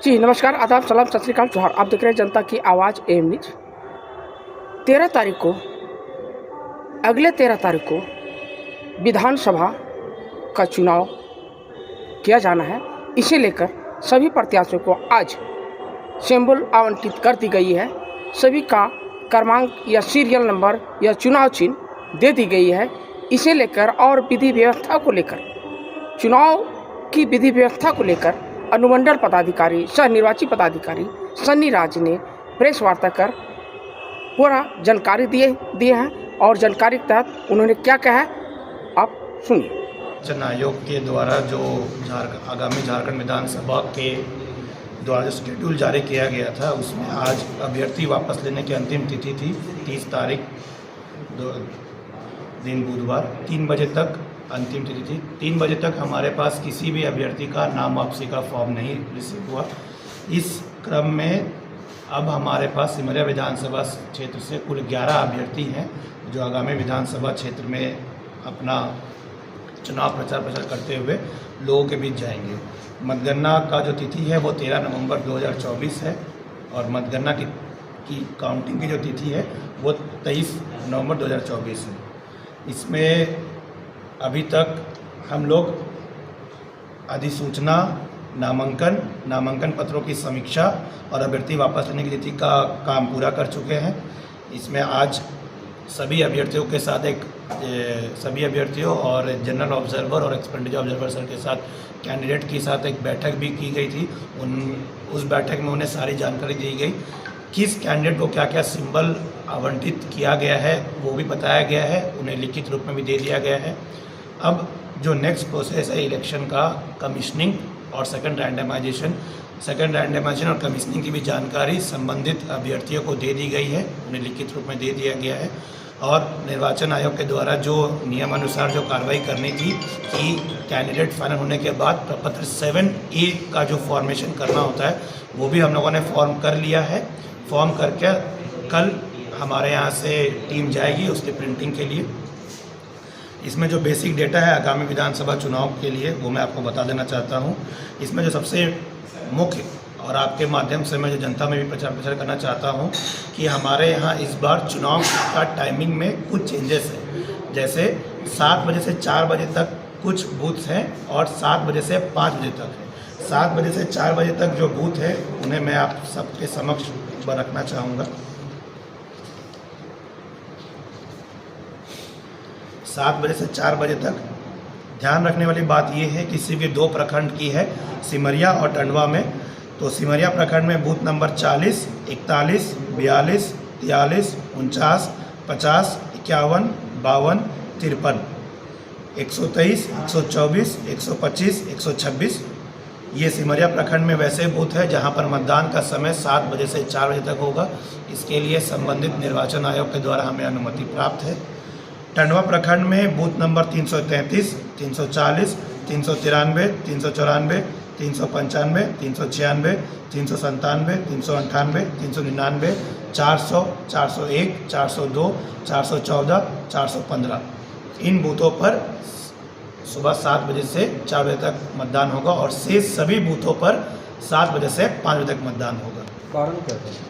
जी नमस्कार, आदाब, सलाम, सत श्री अकाल, जोहार। आप देख रहे हैं जनता की आवाज़ एम न्यूज। 13 तारीख को, अगले 13 तारीख को विधानसभा का चुनाव किया जाना है। इसे लेकर सभी प्रत्याशियों को आज सिंबल आवंटित कर दी गई है। सभी का क्रमांक या सीरियल नंबर या चुनाव चिन्ह दे दी गई है। इसे लेकर और विधि व्यवस्था को लेकर, चुनाव की विधि व्यवस्था को लेकर अनुमंडल पदाधिकारी सह निर्वाची पदाधिकारी सन्नी राज ने प्रेस वार्ता कर पूरा जानकारी दिए हैं और जानकारी के तहत उन्होंने क्या कहा है आप सुनिए। निर्वाचन आयोग के द्वारा जो आगामी झारखंड विधानसभा के द्वारा जो शेड्यूल जारी किया गया था, उसमें आज अभ्यर्थी वापस लेने की अंतिम तिथि थी 30 तारीख दिन बुधवार 3 बजे तक अंतिम तिथि थी। 3 बजे तक हमारे पास किसी भी अभ्यर्थी का नाम वापसी का फॉर्म नहीं रिसीव हुआ। इस क्रम में अब हमारे पास सिमरिया विधानसभा क्षेत्र से कुल 11 अभ्यर्थी हैं जो आगामी विधानसभा क्षेत्र में अपना चुनाव प्रचार करते हुए लोगों के बीच जाएंगे। मतगणना का जो तिथि है वो 13 नवंबर 2024 है और मतगणना की काउंटिंग की जो तिथि है वो 23 नवंबर 2024 है। इसमें अभी तक हम लोग अधिसूचना, नामांकन पत्रों की समीक्षा और अभ्यर्थी वापस लेने की तिथि का काम पूरा कर चुके हैं। इसमें आज सभी अभ्यर्थियों और जनरल ऑब्जर्वर और एक्सपेंडिचर ऑब्जर्वर सर के साथ कैंडिडेट के साथ एक बैठक भी की गई थी। उस बैठक में उन्हें सारी जानकारी दी गई, किस कैंडिडेट को क्या क्या सिंबल आवंटित किया गया है वो भी बताया गया है, उन्हें लिखित रूप में भी दे दिया गया है। अब जो नेक्स्ट प्रोसेस है इलेक्शन का, कमीशनिंग और सेकंड रैंडमाइजेशन और कमीशनिंग की भी जानकारी संबंधित अभ्यर्थियों को दे दी गई है, उन्हें लिखित रूप में दे दिया गया है। और निर्वाचन आयोग के द्वारा जो नियमानुसार जो कार्रवाई करनी थी कि कैंडिडेट फाइनल होने के बाद प्रपत्र 7A का जो फॉर्मेशन करना होता है वो भी हम लोगों ने फॉर्म कर लिया है। फॉर्म करके कल हमारे यहाँ से टीम जाएगी उसकी प्रिंटिंग के लिए। इसमें जो बेसिक डेटा है आगामी विधानसभा चुनाव के लिए वो मैं आपको बता देना चाहता हूँ। इसमें जो सबसे मुख्य और आपके माध्यम से मैं जो जनता में भी प्रचार करना चाहता हूँ कि हमारे यहाँ इस बार चुनाव का टाइमिंग में कुछ चेंजेस हैं। जैसे 7 बजे से 4 बजे तक कुछ बूथ्स हैं और 7 बजे से 5 बजे तक है। 7 बजे से 4 बजे तक जो बूथ है उन्हें मैं आप सबके समक्ष रखना चाहूँगा। 7 बजे से 4 बजे तक ध्यान रखने वाली बात यह है कि सिर्फ ये 2 प्रखंड की है, सिमरिया और टंडवा में। तो सिमरिया प्रखंड में बूथ नंबर 40, 41, 42, 43, 49, 50, 51, 52, 53, 123, 124, 125, 126 ये सिमरिया प्रखंड में वैसे बूथ है जहां पर मतदान का समय 7 बजे से 4 बजे तक होगा। इसके लिए संबंधित निर्वाचन आयोग के द्वारा हमें अनुमति प्राप्त है। टंडवा प्रखंड में बूथ नंबर 333, 340, 393, 394, 395, 396, 397, 398, 399, 400, 401, 402, 414, 415 इन बूथों पर सुबह 7 बजे से 4 बजे तक मतदान होगा और शेष सभी बूथों पर 7 बजे से 5 बजे तक मतदान होगा। कारण क्या है?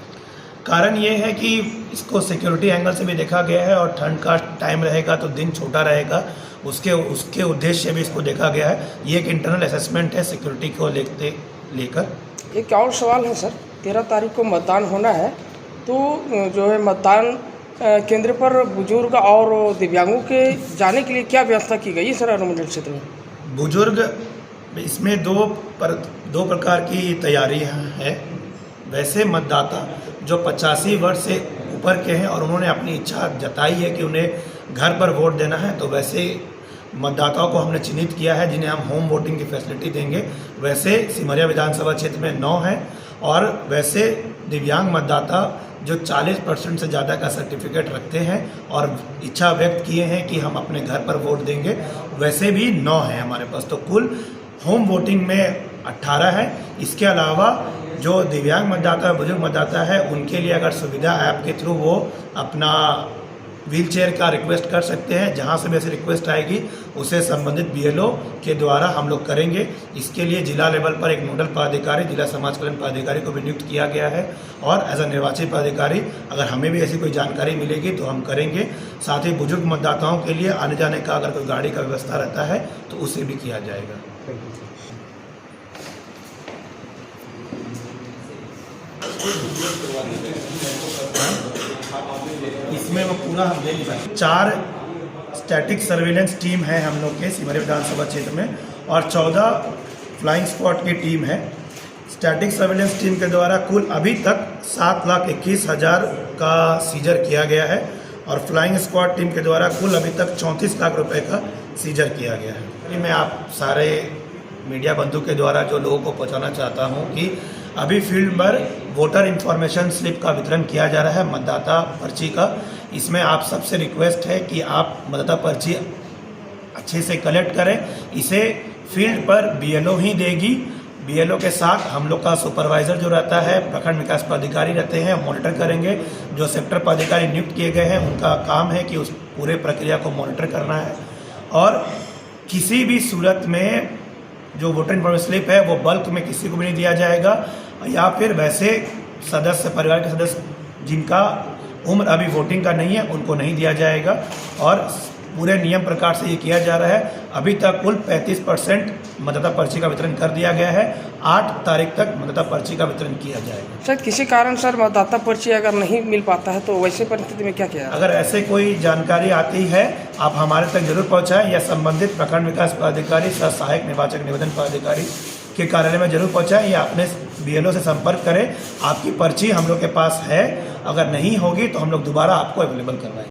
कारण ये है कि इसको सिक्योरिटी एंगल से भी देखा गया है और ठंड का टाइम रहेगा तो दिन छोटा रहेगा, उसके उद्देश्य से भी इसको देखा गया है। ये एक इंटरनल असेसमेंट है सिक्योरिटी को लेकर। एक और सवाल है सर, 13 तारीख को मतदान होना है तो जो है मतदान केंद्र पर बुजुर्ग और दिव्यांगों के जाने के लिए क्या व्यवस्था की गई है सर अनुमंडल क्षेत्र में? बुजुर्ग इसमें दो प्रकार की तैयारी है। वैसे मतदाता जो 85 वर्ष से ऊपर के हैं और उन्होंने अपनी इच्छा जताई है कि उन्हें घर पर वोट देना है, तो वैसे मतदाताओं को हमने चिन्हित किया है जिन्हें हम होम वोटिंग की फैसिलिटी देंगे। वैसे सिमरिया विधानसभा क्षेत्र में 9 हैं और वैसे दिव्यांग मतदाता जो 40% से ज़्यादा का सर्टिफिकेट रखते हैं और इच्छा व्यक्त किए हैं कि हम अपने घर पर वोट देंगे, वैसे भी 9 हैं हमारे पास। तो कुल होम वोटिंग में 18 है। इसके अलावा जो दिव्यांग मतदाता, बुजुर्ग मतदाता है, उनके लिए अगर सुविधा ऐप के थ्रू वो अपना व्हीलचेयर का रिक्वेस्ट कर सकते हैं। जहां से भी ऐसी रिक्वेस्ट आएगी उसे संबंधित बीएलओ के द्वारा हम लोग करेंगे। इसके लिए जिला लेवल पर एक नोडल पदाधिकारी, जिला समाज कल्याण पदाधिकारी को भी नियुक्त किया गया है और एज अ निर्वाचित पदाधिकारी अगर हमें भी ऐसी कोई जानकारी मिलेगी तो हम करेंगे। साथ ही बुजुर्ग मतदाताओं के लिए आने जाने का अगर कोई गाड़ी का व्यवस्था रहता है तो उसे भी किया जाएगा। इसमें वो पूरा हम दे नहीं पाएंगे। 4 स्टैटिक सर्विलेंस टीम है हम लोग के सिमरी विधानसभा क्षेत्र में और 14 फ्लाइंग स्क्वाड की टीम है। स्टैटिक सर्विलेंस टीम के द्वारा कुल अभी तक 7,21,000 का सीजर किया गया है और फ्लाइंग स्क्वाड टीम के द्वारा कुल अभी तक 34 लाख रुपए का सीजर किया गया है। मैं आप सारे मीडिया बंधु के द्वारा जो लोगों को पहुंचाना चाहता हूं कि अभी फील्ड पर वोटर इन्फॉर्मेशन स्लिप का वितरण किया जा रहा है, मतदाता पर्ची का। इसमें आप सबसे रिक्वेस्ट है कि आप मतदाता पर्ची अच्छे से कलेक्ट करें। इसे फील्ड पर बीएलओ ही देगी। बीएलओ के साथ हम लोग का सुपरवाइज़र जो रहता है, प्रखंड विकास पदाधिकारी रहते हैं, मॉनिटर करेंगे। जो सेक्टर पदाधिकारी नियुक्त किए गए हैं उनका काम है कि उस पूरे प्रक्रिया को मॉनिटर करना है और किसी भी सूरत में जो वोटर इन्फॉर्मेशन स्लिप है वो बल्क में किसी को भी नहीं दिया जाएगा या फिर वैसे सदस्य, परिवार के सदस्य जिनका उम्र अभी वोटिंग का नहीं है उनको नहीं दिया जाएगा। और पूरे नियम प्रकार से ये किया जा रहा है। अभी तक कुल 35% मतदाता पर्ची का वितरण कर दिया गया है। 8 तारीख तक मतदाता पर्ची का वितरण किया जाएगा। सर किसी कारण सर मतदाता पर्ची अगर नहीं मिल पाता है तो वैसे परिस्थिति में क्या किया? अगर ऐसे कोई जानकारी आती है आप हमारे तक जरूर पहुंचाएं या संबंधित प्रखंड विकास पदाधिकारी, सहायक निर्वाचक निवेदन पदाधिकारी के कार्यालय में जरूर पहुंचाएं या अपने बीएलओ से संपर्क करें। आपकी पर्ची हम लोग के पास है, अगर नहीं होगी तो हम लोग दोबारा आपको अवेलेबल करवाएंगे।